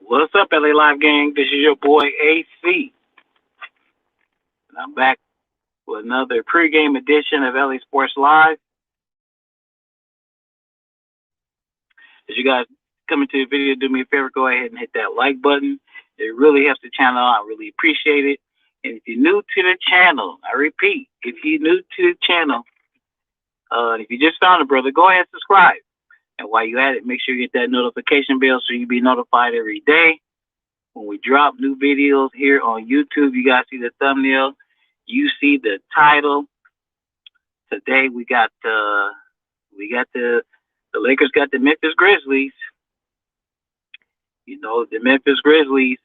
What's up, LA Live gang? This is your boy AC, and I'm back with another pregame edition of LA Sports Live. As you guys come into the video, do me a favor, go ahead and hit that like button. It really helps the channel. I really appreciate it. And if you're new to the channel, I repeat, if you're new to the channel, if you just found it, brother, go ahead and subscribe. And while you're at it, make sure you hit that notification bell so you'll be notified every day when we drop new videos here on YouTube. You guys see the thumbnail, you see the title. Today we got the Lakers got the Memphis Grizzlies. You know, the Memphis Grizzlies,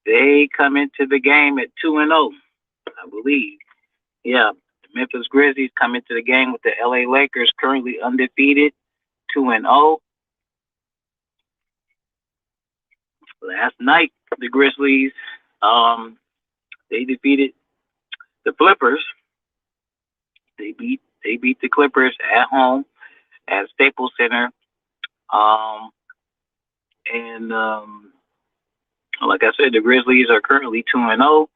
they come into the game at 2-0, I believe. Yeah, the Memphis Grizzlies come into the game with the LA Lakers currently undefeated, 2-0. Last night, the Grizzlies, they defeated the Clippers. They beat the Clippers at home at Staples Center. Like I said, the Grizzlies are currently 2-0.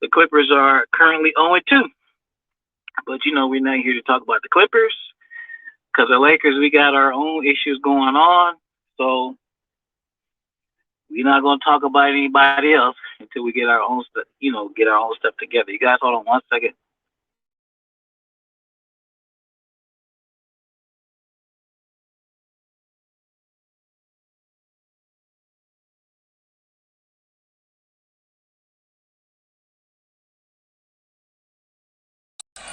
The Clippers are currently 0-2. But, you know, we're not here to talk about the Clippers because the Lakers, we got our own issues going on. So we're not going to talk about anybody else until we get our own stuff, get our own stuff together. You guys hold on one second.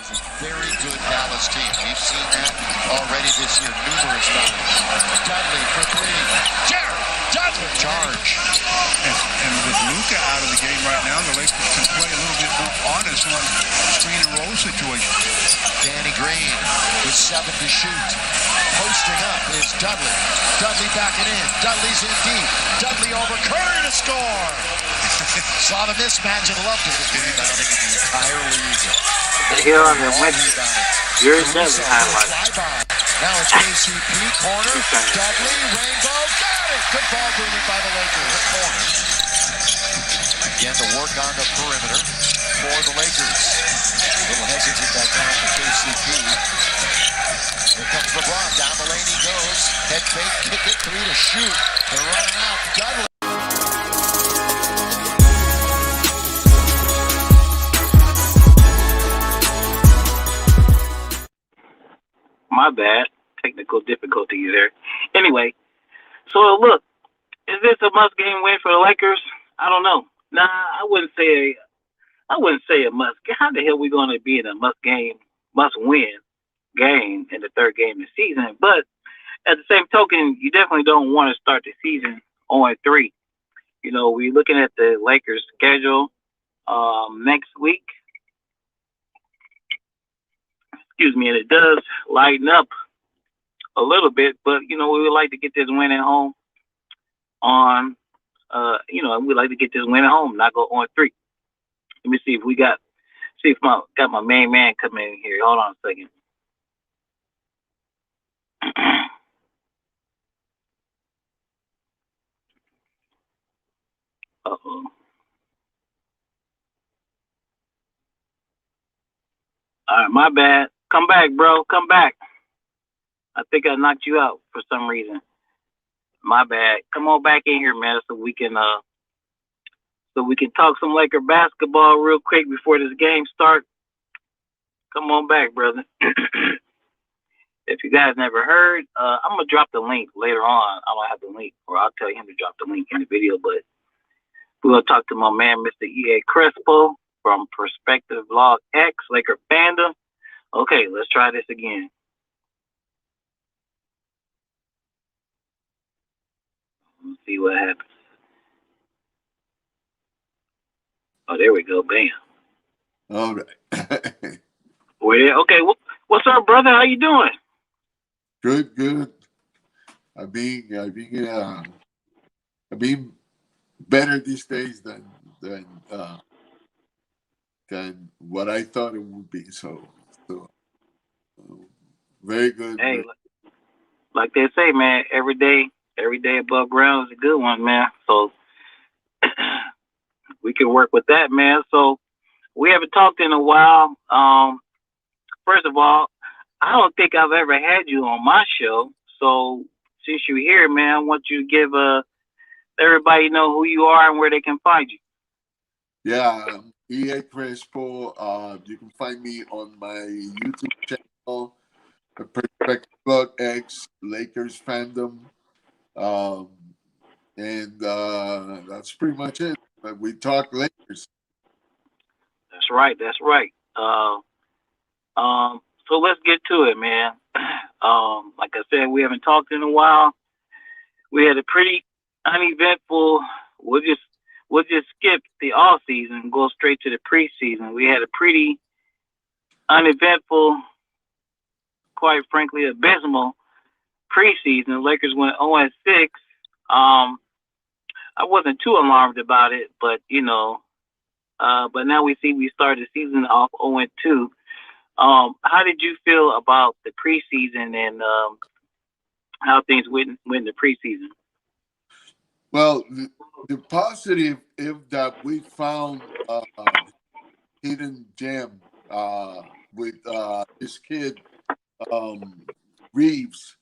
This is a very good Dallas team. We've seen that already this year numerous times. Dudley for three. Jared Dudley. Charge. And with Luka out of the game right now, the Lakers can play a little bit more honest on screen and roll situations. Danny Green with 7 to shoot. Posting up is Dudley. Dudley backing in. Dudley's in deep. Dudley over Curry to score. Saw the mismatch and loved it. Rebounding in the entire league. Here on the Wednesday, you're never highlight. Now it's KCP corner. Dudley, Rainbow, got it. Good ball movement by the Lakers. Corner. Again, the work on the perimeter for the Lakers. A little hesitant that time for KCP. Here comes LeBron. Down the lane he goes. Head fake, kick it, 3 to shoot. They're running out. Dudley. My bad. Technical difficulties there. Anyway, so look, is this a must-game win for the Lakers? I don't know. Nah, I wouldn't say a must. How the hell are we going to be in a must-win game in the third game of the season? But at the same token, you definitely don't want to start the season 0-3. You know, we're looking at the Lakers' schedule next week. Excuse me, and it does lighten up a little bit, but we would like to get this win at home we'd like to get this win at home, not go 0-3. Let me see if got my main man coming in here. Hold on a second. Uh-oh. All right, my bad. Come back, bro. Come back. I think I knocked you out for some reason. My bad. Come on back in here, man, so we can talk some Laker basketball real quick before this game starts. Come on back, brother. If you guys never heard, I'm gonna drop the link later on. I don't have the link, or I'll tell him to drop the link in the video. But we're gonna talk to my man, Mr. E.A. Crespo from Perspectivlog X, Laker fandom. Okay, let's try this again. Let's see what happens. Oh, there we go. Bam. All right. Well, okay. What's up, brother? How you doing? Good. I've been better these days than what I thought it would be. So very good. Hey, like they say, man, every day Every day above ground is a good one, man. So we can work with that, man. So we haven't talked in a while. First of all, I don't think I've ever had you on my show. So since you're here, man, I want you to give everybody know who you are and where they can find you. Yeah, EA Crespo. You can find me on my YouTube channel, the Perspectivlog X Lakers fandom. Um, and that's pretty much it. But we talk Lakers. That's right. That's right. So let's get to it, man. Like I said, we haven't talked in a while. We had a pretty uneventful. We'll just we'll just skip the off season and go straight to the preseason. We had a pretty uneventful, quite frankly, abysmal preseason. The Lakers went 0-6. I wasn't too alarmed about it, but but now we started the season off 0-2. How did you feel about the preseason and how things went in the preseason? Well, the positive is that we found hidden gem with this kid um, Reeves,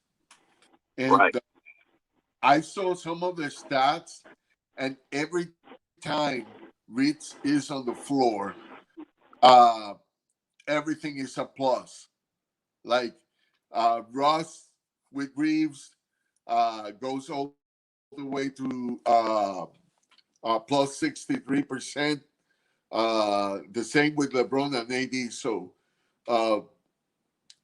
and Right. I saw some of the stats, and every time Reeves is on the floor, uh, everything is a plus. Like Ross with Reeves goes all the way to plus 63%. The same with LeBron and AD. So uh,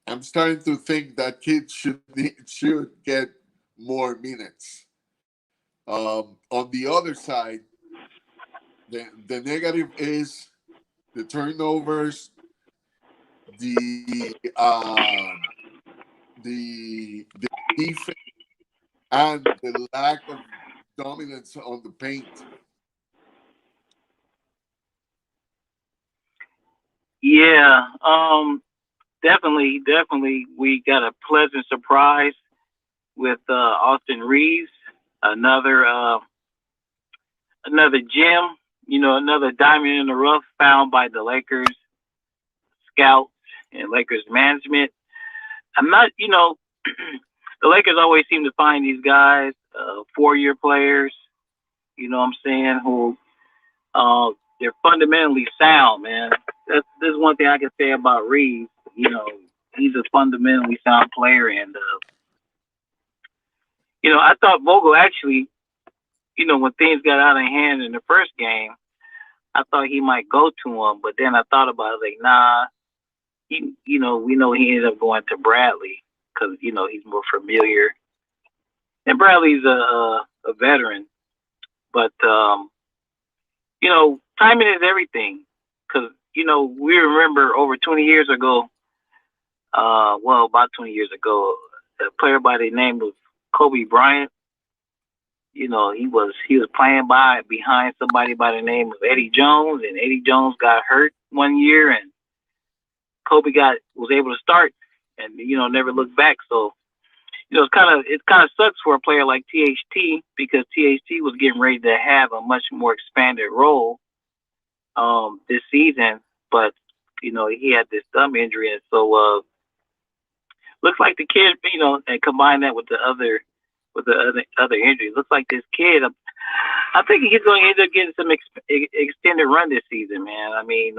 I'm starting to think that kids should get more minutes. On the other side, the negative is the turnovers, the the defense, and the lack of dominance on the paint. Yeah. Definitely, we got a pleasant surprise with Austin Reeves, another another gem, another diamond in the rough found by the Lakers scouts and Lakers management. I'm not, the Lakers always seem to find these guys, 4-year players, you know what I'm saying, who they're fundamentally sound, man. This is one thing I can say about Reeves. He's a fundamentally sound player, and I thought Vogel actually, when things got out of hand in the first game, I thought he might go to him, but then I thought about it, like, nah. We know he ended up going to Bradley because he's more familiar, and Bradley's a veteran. But timing is everything. Because we remember over 20 years ago, about 20 years ago, a player by the name of Kobe Bryant. He was playing behind somebody by the name of Eddie Jones, and Eddie Jones got hurt one year, and Kobe was able to start, and never looked back. So it kind of sucks for a player like THT because THT was getting ready to have a much more expanded role this season, but he had this thumb injury, and so looks like the kid, and combine that with the other injuries, looks like this kid. I think he's going to end up getting some extended run this season, man. I mean,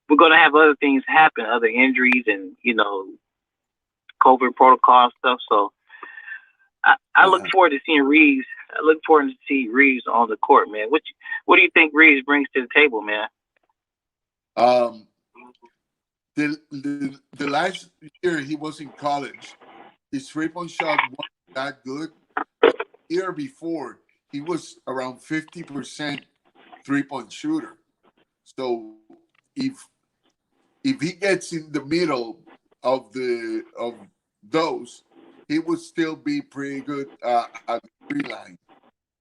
we're going to have other things happen, other injuries, and COVID protocol stuff. So I look Yeah. forward to seeing Reeves. I look forward to see Reeves on the court, man. What do you think Reeves brings to the table, man? Um, the last year he was in college, his 3-point shot wasn't that good, but the year before he was around 50% 3-point shooter. So if he gets in the middle of those, he would still be pretty good at the free line.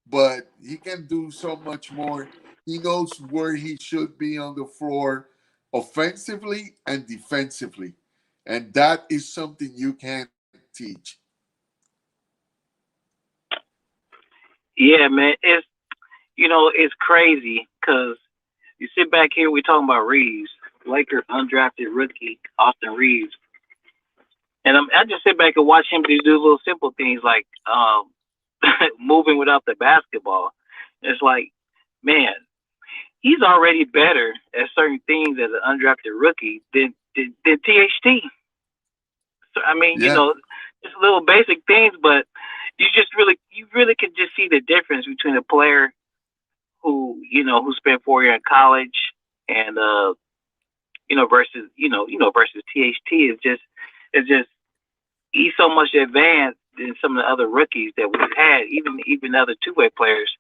But he can do so much more. He knows where he should be on the floor, offensively and defensively, and that is something you can't teach. Yeah, man. It's crazy because you sit back here, we talking about Reeves, Lakers undrafted rookie Austin Reeves, and I just sit back and watch him do little simple things like moving without the basketball. It's like, man, he's already better at certain things as an undrafted rookie than THT. So, I mean, Yeah, just little basic things, but you really can just see the difference between a player who spent 4 years in college and versus THT is just he's so much advanced than some of the other rookies that we've had, even other two-way players.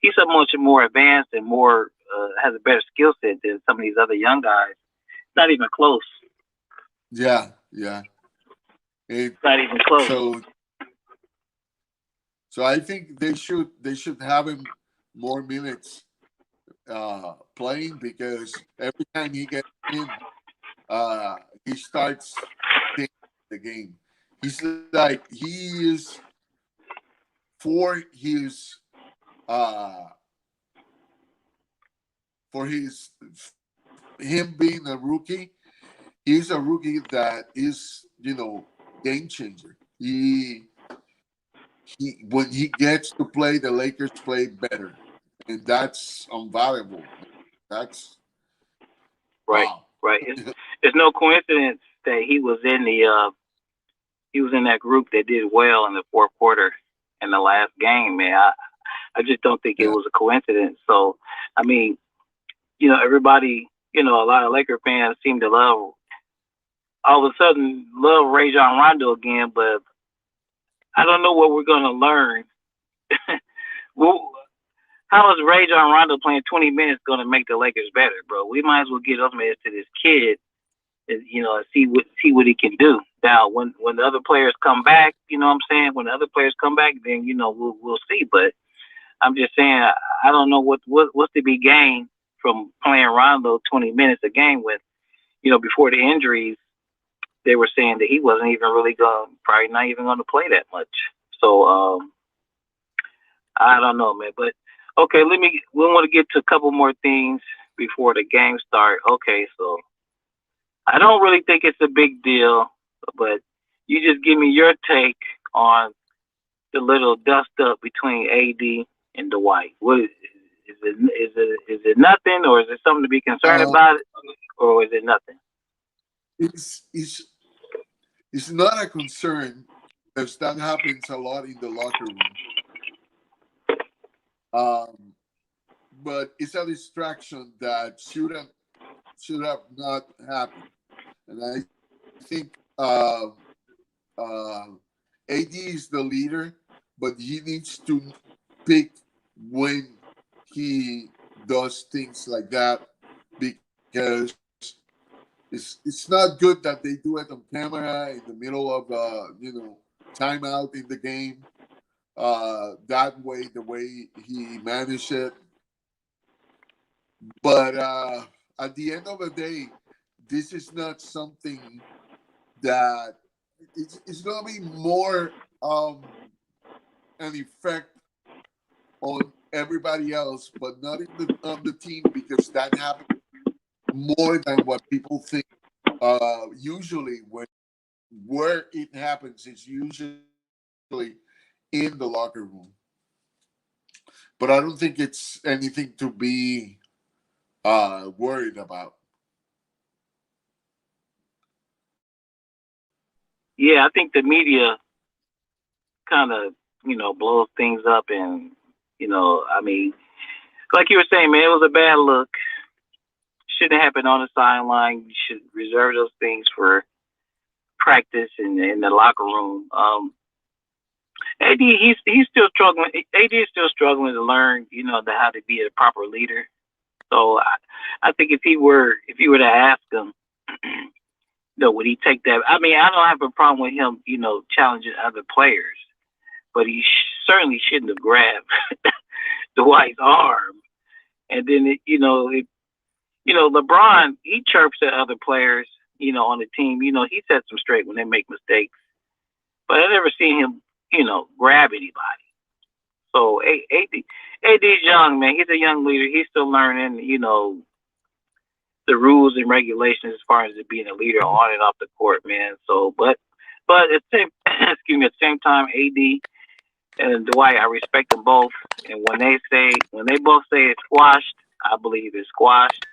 He's so much more advanced and more has a better skill set than some of these other young guys. Not even close. yeah, yeah. It, Not even close. so I think they should have him more minutes playing, because every time he gets in, he starts changing the game. He's like, he is, for his uh for his him being a rookie. He's a rookie that is, game changer. He when he gets to play, the Lakers play better, and that's unvaluable. That's Right, wow. right. It's no coincidence that he was in that group that did well in the fourth quarter in the last game, man. I just don't think it Yeah, was a coincidence. So, I mean, everybody, a lot of Laker fans seem to all of a sudden love Rajon Rondo again, but I don't know what we're gonna learn. Well, how is Rajon Rondo playing 20 minutes gonna make the Lakers better, bro? We might as well get ultimately to this kid, and see what he can do. Now, when the other players come back, you know what I'm saying? When the other players come back, then we'll see. But I'm just saying, I don't know what's to be gained from playing Rondo 20 minutes a game when before the injuries they were saying that he wasn't even really probably not even going to play that much. So I don't know, man. But okay, we want to get to a couple more things before the game start. Okay, so I don't really think it's a big deal, but you just give me your take on the little dust up between AD and Dwight. What is it nothing, or is it something to be concerned uh, about, or is it nothing? it's it's not a concern, because that happens a lot in the locker room. Um, but it's a distraction that should have not happened, and I think uh, AD is the leader, but he needs to pick when he does things like that, because it's not good that they do it on camera in the middle of timeout in the game. That way, the way he managed it. But at the end of the day, this is not something that it's going to be more an effect on everybody else, but not on the team, because that happens more than what people think. Usually, where it happens is usually in the locker room. But I don't think it's anything to be worried about. Yeah, I think the media kind of blows things up, and I mean, like you were saying, man, it was a bad look. Shouldn't happen on the sideline. You should reserve those things for practice and in the locker room. AD, he's still struggling. AD is still struggling to learn, how to be a proper leader. So I think if you were to ask him, would he take that? I mean, I don't have a problem with him, challenging other players, but he certainly shouldn't have grabbed Dwight's arm. And then, LeBron, he chirps at other players, on the team. He sets them straight when they make mistakes. But I never seen him, grab anybody. So AD's young, man. He's a young leader. He's still learning, the rules and regulations as far as it being a leader on and off the court, man. So, but at the same, excuse me, at the same time, AD and Dwight, I respect them both. And when they both say it's squashed, I believe it's squashed.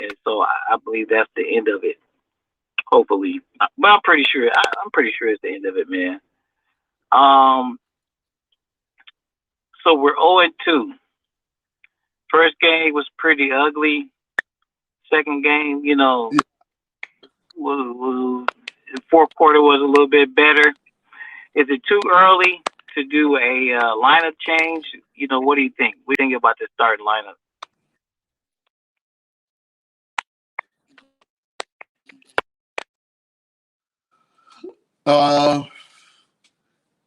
And so I believe that's the end of it. Hopefully, but I'm pretty sure. I'm pretty sure it's the end of it, man. Um, so we're 0-2. First game was pretty ugly. Second game, fourth quarter was a little bit better. Is it too early to do a lineup change? What do you think? What do you think about the starting lineup?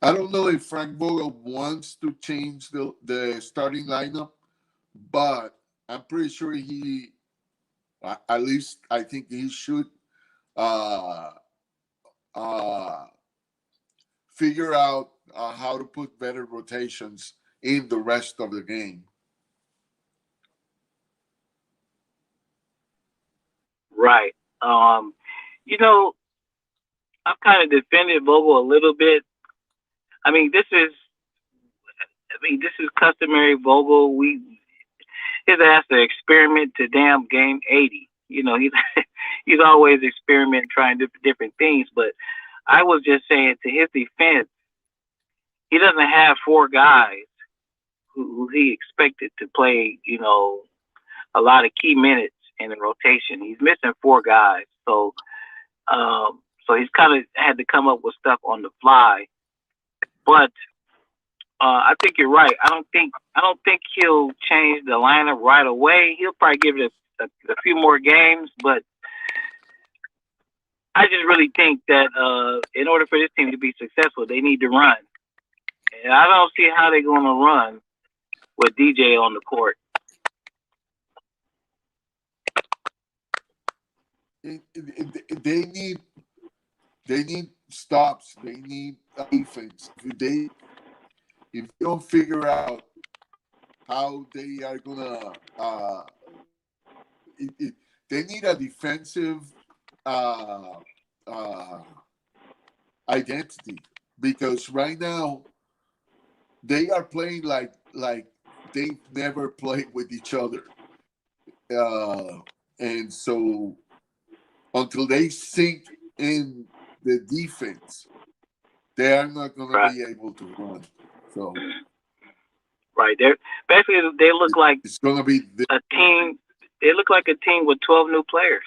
I don't know if Frank Vogel wants to change the starting lineup, but I'm pretty sure at least I think he should uh, uh, figure out how to put better rotations in the rest of the game. Right. I've kind of defended Vogel a little bit. I mean, this is customary Vogel. His ass to experiment to damn game 80. He's always experimenting, trying different things. But I was just saying, to his defense, he doesn't have four guys who he expected to play, a lot of key minutes in the rotation. He's missing four guys, so he's kind of had to come up with stuff on the fly. But I think you're right. I don't think he'll change the lineup right away. He'll probably give it a few more games, but I just really think that in order for this team to be successful, they need to run. And I don't see how they're going to run with DJ on the court. They need stops. They need defense. If they don't figure out how they are gonna, they need a defensive identity, because right now they are playing like they've never played with each other, and so until they sink in the defense, they are not going to be able to run. So, right, they look like it's going to be a team. They look like a team with 12 new players,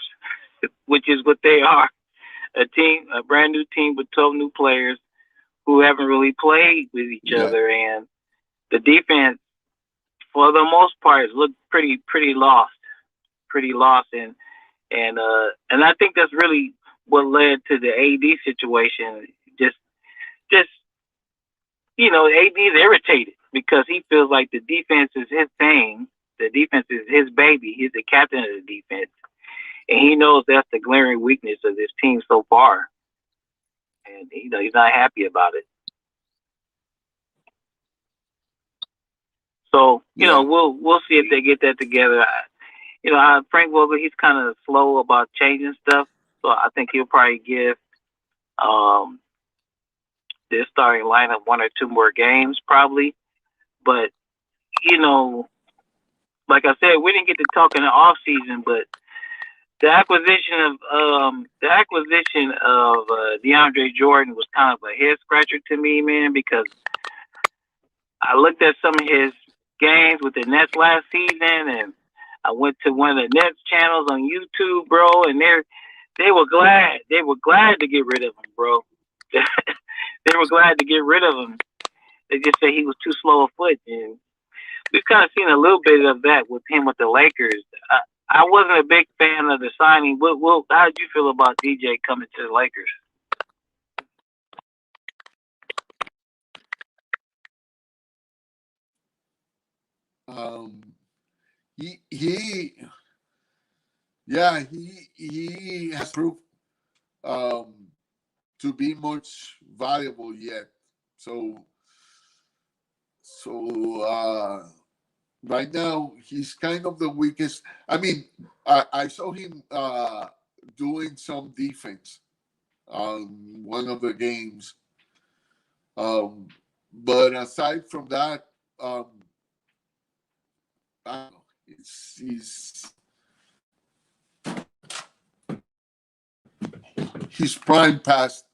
which is what they are. A brand new team with 12 new players who haven't really played with each other, and the defense, for the most part, looked pretty lost, and I think that's really what led to the AD situation. Just AD is irritated because he feels like the defense is his thing. The defense is his baby. He's the captain of the defense, and he knows that's the glaring weakness of this team so far. And he's not happy about it. So we'll see if they get that together. Frank Vogel, he's kind of slow about changing stuff, so I think he'll probably give this starting lineup one or two more games, probably. But like I said, we didn't get to talk in the off season, but the acquisition of DeAndre Jordan was kind of a head scratcher to me, man, because I looked at some of his games with the Nets last season, and I went to one of the Nets channels on YouTube, bro, and they were glad to get rid of him, bro. They were glad to get rid of him. They just said he was too slow of foot, and we've kind of seen a little bit of that with him with the Lakers. I wasn't a big fan of the signing. How did you feel about DJ coming to the Lakers? He has proved to be much valuable yet. So So right now he's kind of the weakest. I mean, I saw him doing some defense on one of the games. But aside from that, I don't know. His prime passed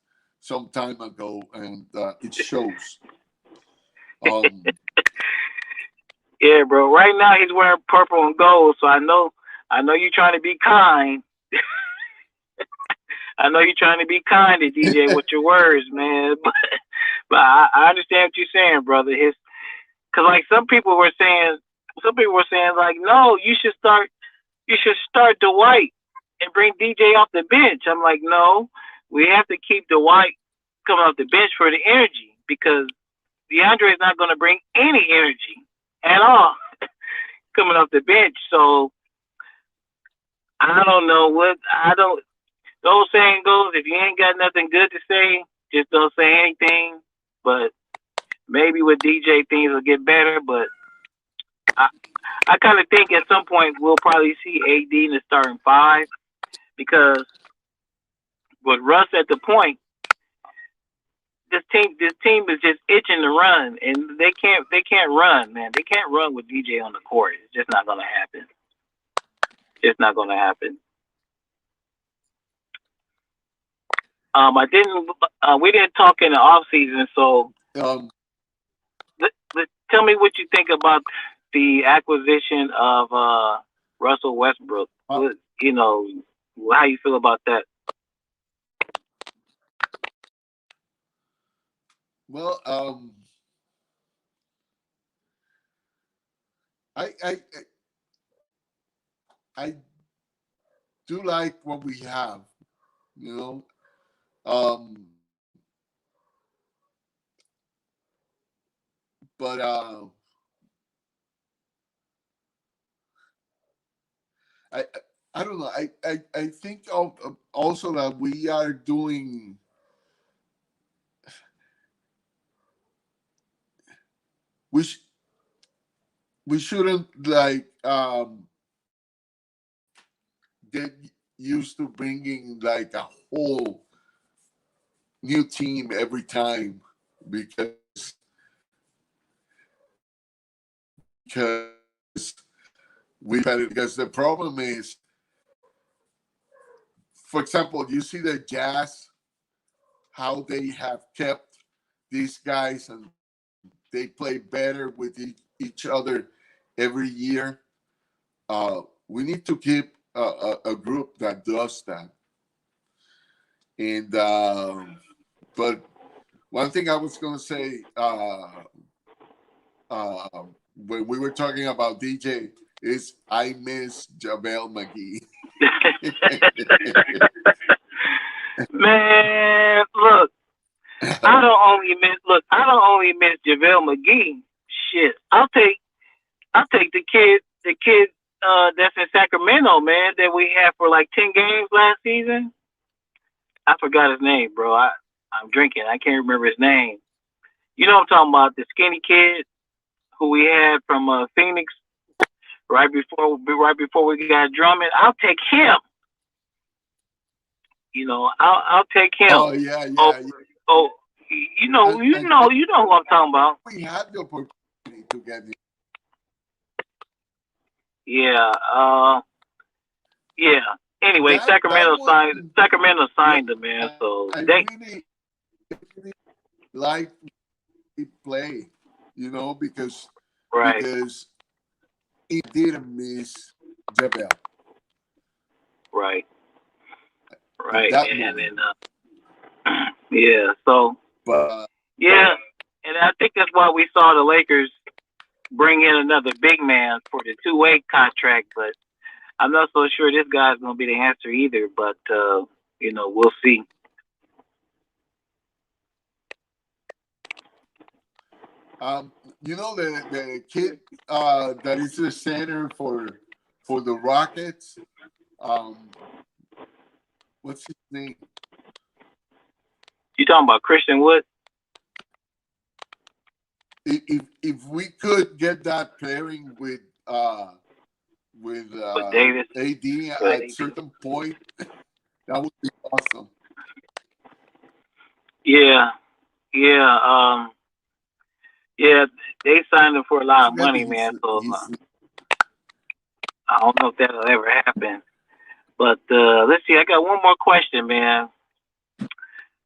some time ago, and it shows. Yeah, bro. Right now he's wearing purple and gold, so I know you're trying to be kind. I know you're trying to be kind to DJ with your words, man. But I understand what you're saying, brother. Because like some people were saying like, no, you should start Dwight and bring DJ off the bench. I'm like, no, we have to keep Dwight coming off the bench for the energy because DeAndre is not going to bring any energy at all coming off the bench. So I don't know what I don't. The old saying goes, if you ain't got nothing good to say, just don't say anything. But maybe with DJ things will get better. But I kind of think at some point we'll probably see AD in the starting five because with Russ at the point, this team is just itching to run, and they can't run, man. They can't run with DJ on the court. It's just not gonna happen. It's not gonna happen. We didn't talk in the off season, so tell me what you think about the acquisition of Russell Westbrook. How you feel about that? Well, I do like what we have, you know. But I I don't know. I think also that we are doing. We shouldn't like get used to bringing like a whole new team every time because we've had it. Because the problem is, for example, you see the Jazz, how they have kept these guys and they play better with each other every year. We need to keep a group that does that. And but one thing I was going to say when we were talking about DJ is I miss JaVale McGee. Man, look, I don't only miss JaVale McGee. Shit, I'll take the kid that's in Sacramento, man, that we had for like 10 games last season. I forgot his name, bro. I'm drinking. I can't remember his name. You know what I'm talking about? The skinny kid who we had from Phoenix right before we got Drummond. I'll take him. I'll take him. Oh yeah. You know who I'm talking about. We had the opportunity to get him. Yeah. Yeah. Anyway, Sacramento signed him, man. So I really like he play, because he didn't miss JaVale. Right. Yeah. So. But yeah, and I think that's why we saw the Lakers bring in another big man for the two-way contract, but I'm not so sure this guy's going to be the answer either, but, we'll see. The kid that is the center for the Rockets, what's his name? You talking about Christian Wood? if we could get that pairing with Davis. AD But at certain point, that would be awesome. yeah, yeah, yeah. They signed him for a lot of Maybe money, man. So he's I don't know if that'll ever happen. But let's see. I got one more question, man.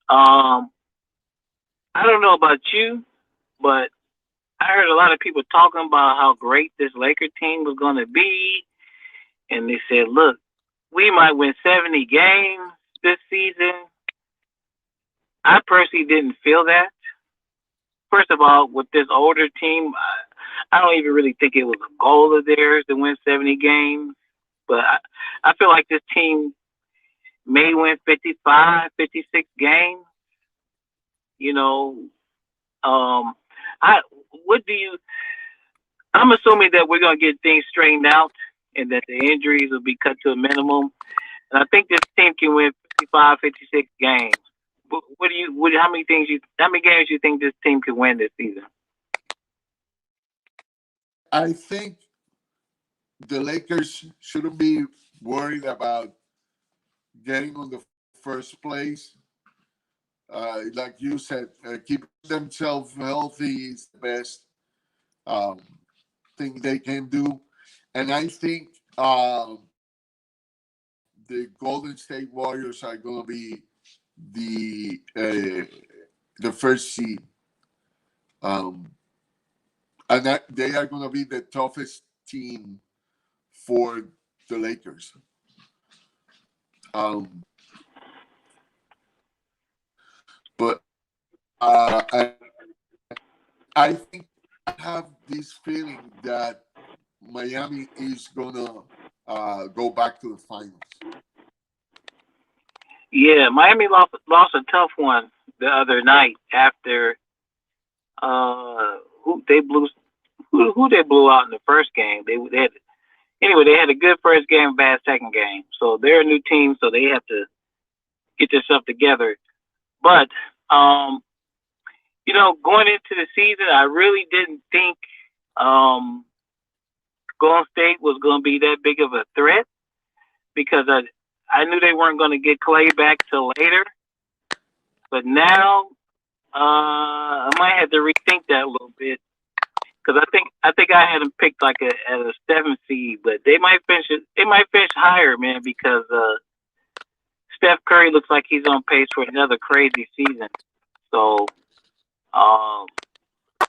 Um, I don't know about you, but I heard a lot of people talking about how great this Laker team was going to be, and they said, "Look, we might win 70 games this season." I personally didn't feel that. First of all, with this older team, I don't even really think it was a goal of theirs to win 70 games. But I feel like this team may win 55, 56 games. You know, I what do you? I'm assuming that we're gonna get things straightened out and that the injuries will be cut to a minimum. And I think this team can win 55, 56 games. What do you? How many games you think this team can win this season? I think the Lakers shouldn't be worried about getting on the first place. Like you said, keep themselves healthy is the best um, thing they can do. And I think the Golden State Warriors are going to be the first seed. Um, and that they are going to be the toughest team for the Lakers. But I think I have this feeling that Miami is gonna go back to the finals. Yeah, Miami lost a tough one the other night after who they blew who they blew out in the first game. They had anyway they had a good first game, bad second game. So they're a new team, so they have to get themselves together. But going into the season, I really didn't think um, Golden State was going to be that big of a threat because I knew they weren't going to get Clay back till later. But now I might have to rethink that a little bit because I think I had them picked like at a 7 seed, but they might finish it. They might finish higher, man, because Steph Curry looks like he's on pace for another crazy season. So, um,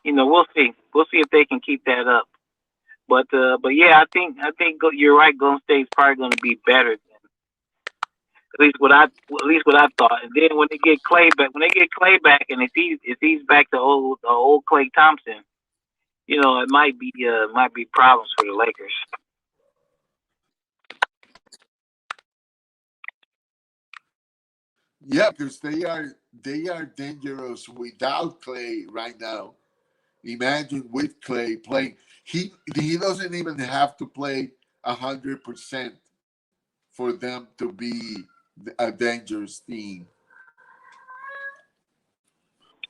we'll see. We'll see if they can keep that up. But yeah, I think you're right. Golden State's probably going to be better than at least what I thought. And then when they get Clay back, and if he's back to old Clay Thompson, it might be problems for the Lakers. Yeah, because they are dangerous without Clay right now. Imagine with Clay playing, he doesn't even have to play 100% for them to be a dangerous team.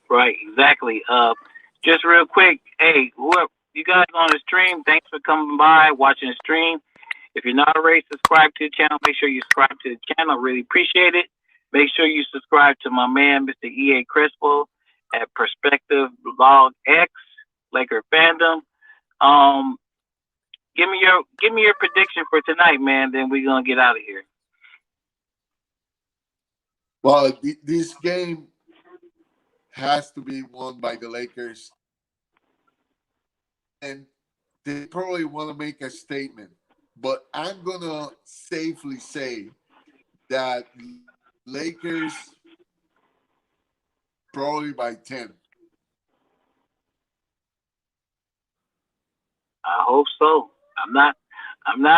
Right, exactly. Just real quick, hey, whoever you guys on the stream, thanks for coming by, watching the stream. If you're not already subscribed to the channel, make sure you subscribe to the channel. Really appreciate it. Make sure you subscribe to my man, Mr. E.A. Crespo at Perspectivlog X, Laker Fandom. Um, give me your prediction for tonight, man. Then we're gonna get out of here. Well, this game has to be won by the Lakers, and they probably want to make a statement. But I'm gonna safely say that Lakers probably by 10. I hope so. I'm not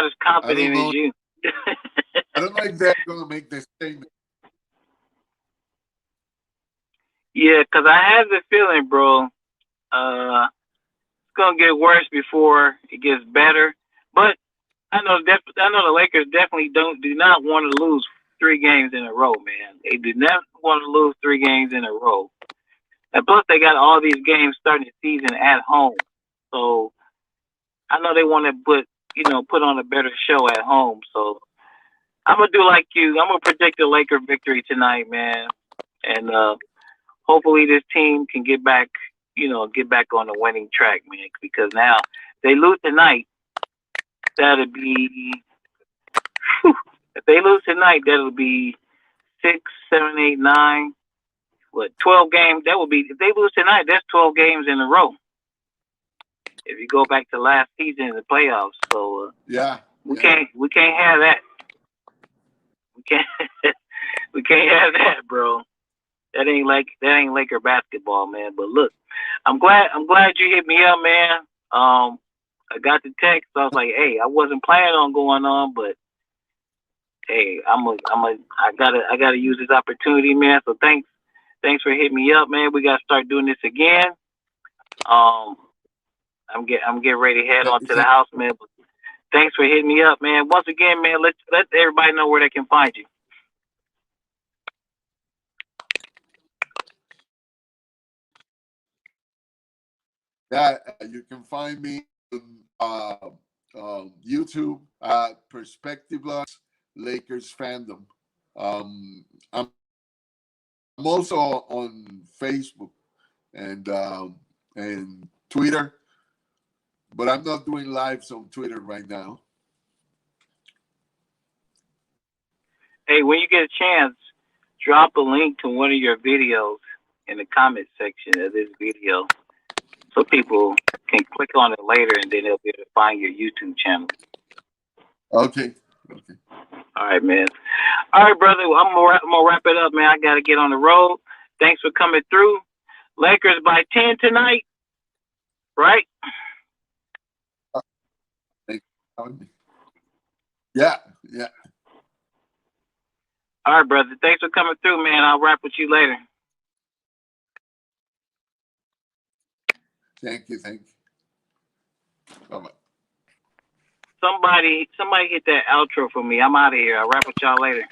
as I don't confident as know. you. I don't know if they're gonna make the statement. Yeah, 'cause I have the feeling, bro. It's gonna get worse before it gets better. But I know the Lakers definitely do not want to lose 3 games in a row, man. They do not want to lose 3 games in a row. And plus, they got all these games starting the season at home. So I know they want to put on a better show at home. So I'm gonna do like you. I'm gonna predict a Laker victory tonight, man. And hopefully this team can get back on the winning track, man. Because now they lose tonight, that'll be whew, if they lose tonight, that'll be 6, 7, 8, 9, 12 games. That would be if they lose tonight. That's 12 games in a row. If you go back to last season in the playoffs, so we can't have that. We can't we can't have that, bro. That ain't Laker basketball, man. But look, I'm glad you hit me up, man. I got the text. So I was like, hey, I wasn't planning on going on, but hey, I gotta use this opportunity, man. So thanks for hitting me up, man. We gotta start doing this again. I'm getting ready to head on to the house, man. But thanks for hitting me up, man. Once again, man, let everybody know where they can find you. Yeah, you can find me on YouTube, Perspectivlog, Lakers fandom. I'm also on Facebook and Twitter, but I'm not doing lives on Twitter right now. Hey, when you get a chance, drop a link to one of your videos in the comment section of this video so people can click on it later and then they'll be able to find your YouTube channel. Okay. All right, man. All right, brother. I'm gonna wrap it up, man. I gotta get on the road. Thanks for coming through. Lakers by 10 tonight, right? Yeah. All right, brother. Thanks for coming through, man. I'll wrap with you later. Thank you. Bye-bye. Somebody hit that outro for me. I'm out of here. I'll wrap with y'all later.